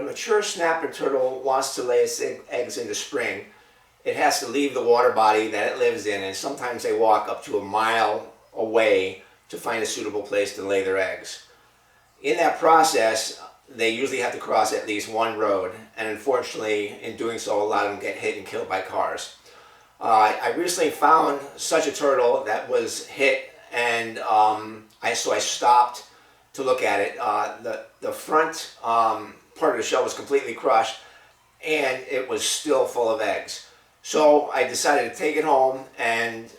a mature snapper turtle wants to lay its eggs in the spring, it has to leave the water body that it lives in, and sometimes they walk up to a mile away to find a suitable place to lay their eggs. In that process, they usually have to cross at least one road, and unfortunately, in doing so, a lot of them get hit and killed by cars. I recently found such a turtle that was hit, and I stopped to look at it. The front part of the shell was completely crushed, and it was still full of eggs. So I decided to take it home and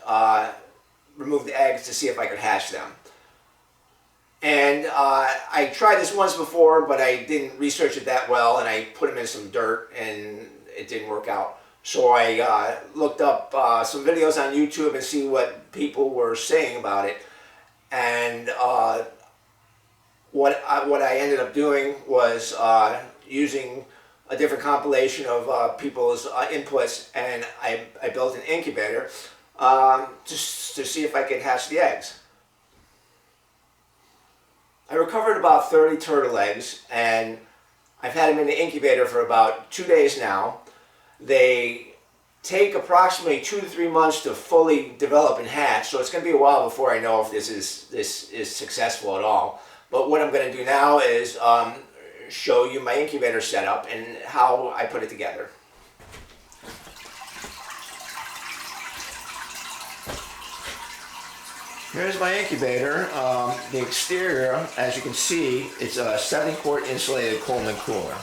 remove the eggs to see if I could hatch them. And I tried this once before, but I didn't research it that well, and I put them in some dirt, and it didn't work out. So I looked up some videos on YouTube and see what people were saying about it. And what I ended up doing was using a different compilation of people's inputs, and I built an incubator to see if I could hatch the eggs. I recovered about 30 turtle eggs, and I've had them in the incubator for about 2 days now. They take approximately 2 to 3 months to fully develop and hatch, so it's going to be a while before I know if this is successful at all. But what I'm going to do now is show you my incubator setup and how I put it together. Here's my incubator. The exterior, as you can see, it's a 70-quart insulated Coleman cooler.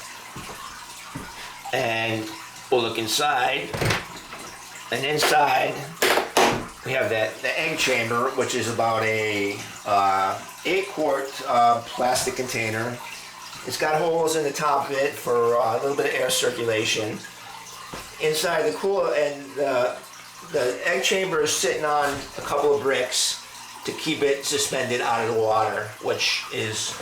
And we'll look inside. And inside, we have the egg chamber, which is about a 8-quart plastic container. It's got holes in the top of it for a little bit of air circulation. Inside the cooler, and the egg chamber is sitting on a couple of bricks to keep it suspended out of the water, which is,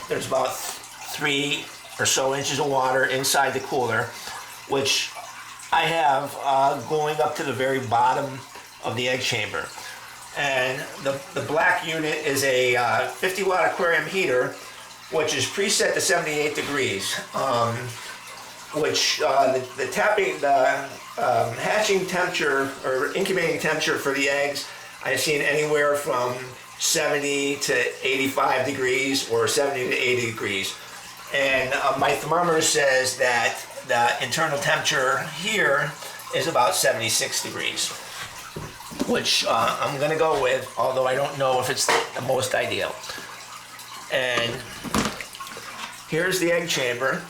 there's about 3 or so inches of water inside the cooler, which I have going up to the very bottom of the egg chamber. And the black unit is a 50-watt aquarium heater, which is preset to 78 degrees, which the hatching temperature or incubating temperature for the eggs, I've seen anywhere from 70 to 85 degrees or 70 to 80 degrees. And my thermometer says that the internal temperature here is about 76 degrees, which I'm going to go with, although I don't know if it's the most ideal. And here's the egg chamber,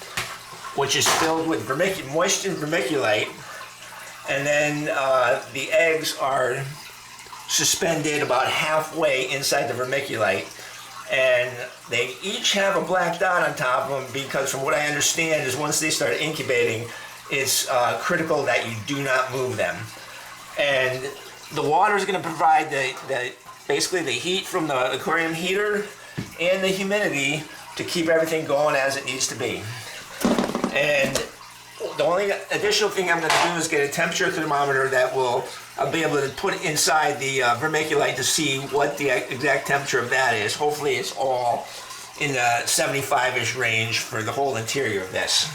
which is filled with moistened vermiculite, and then the eggs are suspended about halfway inside the vermiculite, and they each have a black dot on top of them because, from what I understand, is once they start incubating, it's critical that you do not move them. And the water is going to provide basically the heat from the aquarium heater and the humidity to keep everything going as it needs to be. And the only additional thing I'm going to do is get a temperature thermometer that I'll be able to put inside the vermiculite to see what the exact temperature of that is. Hopefully it's all in the 75-ish range for the whole interior of this.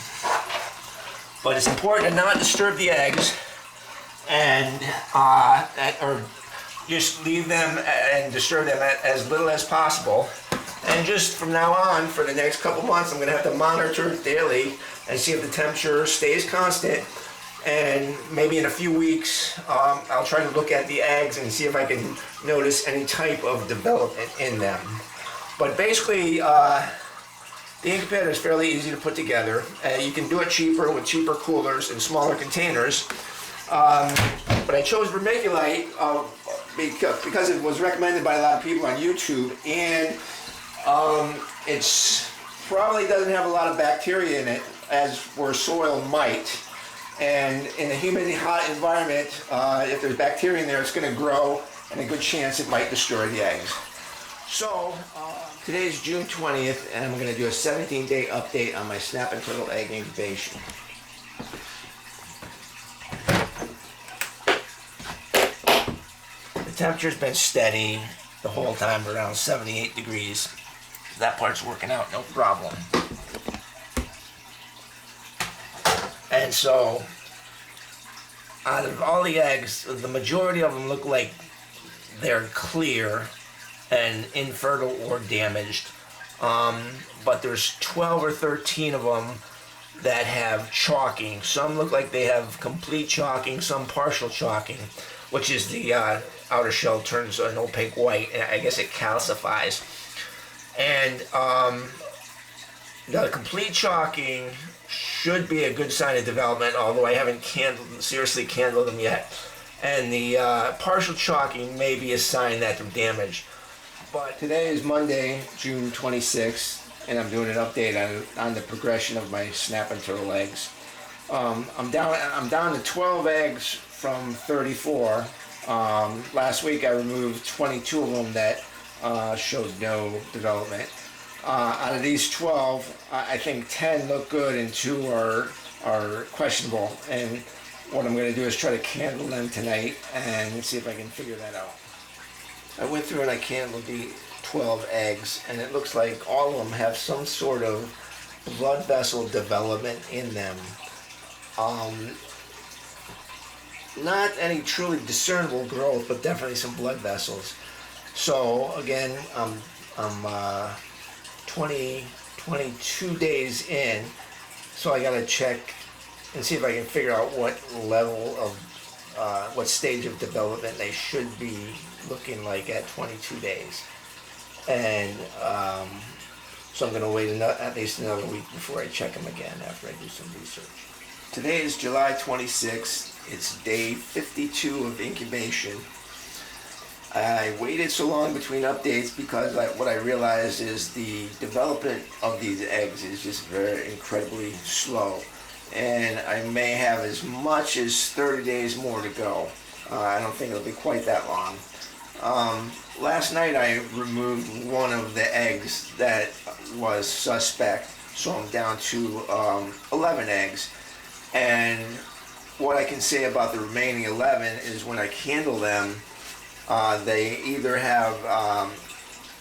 But it's important to not disturb the eggs and or just leave them and disturb them as little as possible. And just from now on, for the next couple months, I'm going to have to monitor it daily and see if the temperature stays constant. And maybe in a few weeks, I'll try to look at the eggs and see if I can notice any type of development in them. But basically, the incubator is fairly easy to put together. You can do it cheaper with cheaper coolers and smaller containers. But I chose vermiculite because it was recommended by a lot of people on YouTube, and it's probably doesn't have a lot of bacteria in it as where soil might. And in a humid, hot environment, if there's bacteria in there, it's going to grow, and a good chance it might destroy the eggs. So, today's June 20th, and I'm going to do a 17-day update on my snap and turtle egg incubation. The temperature's been steady the whole time, around 78 degrees. That part's working out, no problem. And so, out of all the eggs, the majority of them look like they're clear and infertile or damaged. But there's 12 or 13 of them that have chalking. Some look like they have complete chalking, some partial chalking, which is the outer shell turns an opaque white, and I guess it calcifies. And the complete chalking should be a good sign of development, although I haven't seriously candled them yet. And the partial chalking may be a sign that they're damaged. But today is Monday, June 26th, and I'm doing an update on the progression of my snapping turtle eggs. I'm down to 12 eggs from 34. Last week I removed 22 of them that showed no development. Out of these 12, I think 10 look good and 2 are questionable. And what I'm going to do is try to candle them tonight and see if I can figure that out. I went through and I candled the 12 eggs, and it looks like all of them have some sort of blood vessel development in them. Not any truly discernible growth, but definitely some blood vessels. So again, I'm 22 days in, so I gotta check and see if I can figure out what level of, what stage of development they should be looking like at 22 days. And so I'm gonna wait at least another week before I check them again after I do some research. Today is July 26th. It's day 52 of incubation. I waited so long between updates because what I realized is the development of these eggs is just very incredibly slow. And I may have as much as 30 days more to go. I don't think it'll be quite that long. Last night I removed one of the eggs that was suspect, so I'm down to 11 eggs. And what I can say about the remaining 11 is when I candle them, they either have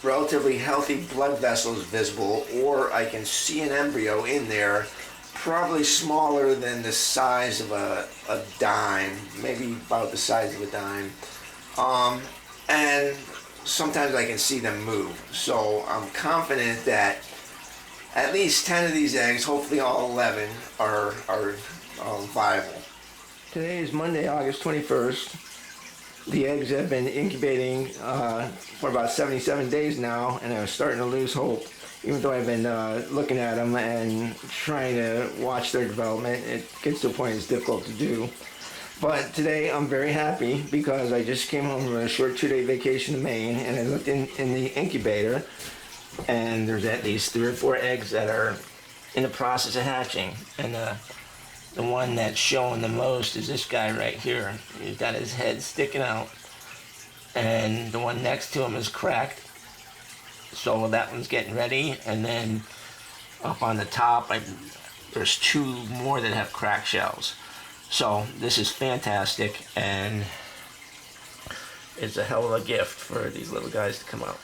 relatively healthy blood vessels visible, or I can see an embryo in there, probably smaller than the size of a dime, maybe about the size of a dime. And sometimes I can see them move. So I'm confident that at least 10 of these eggs, hopefully all 11, are viable. Today is Monday, August 21st. The eggs have been incubating for about 77 days now, and I was starting to lose hope. Even though I've been looking at them and trying to watch their development, it gets to a point it's difficult to do. But today I'm very happy because I just came home from a short 2-day vacation to Maine, and I looked in the incubator, and there's at least 3 or 4 eggs that are in the process of hatching. And the one that's showing the most is this guy right here. He's got his head sticking out, and the one next to him is cracked. So that one's getting ready, and then up on the top, there's 2 more that have cracked shells. So this is fantastic, and it's a hell of a gift for these little guys to come out.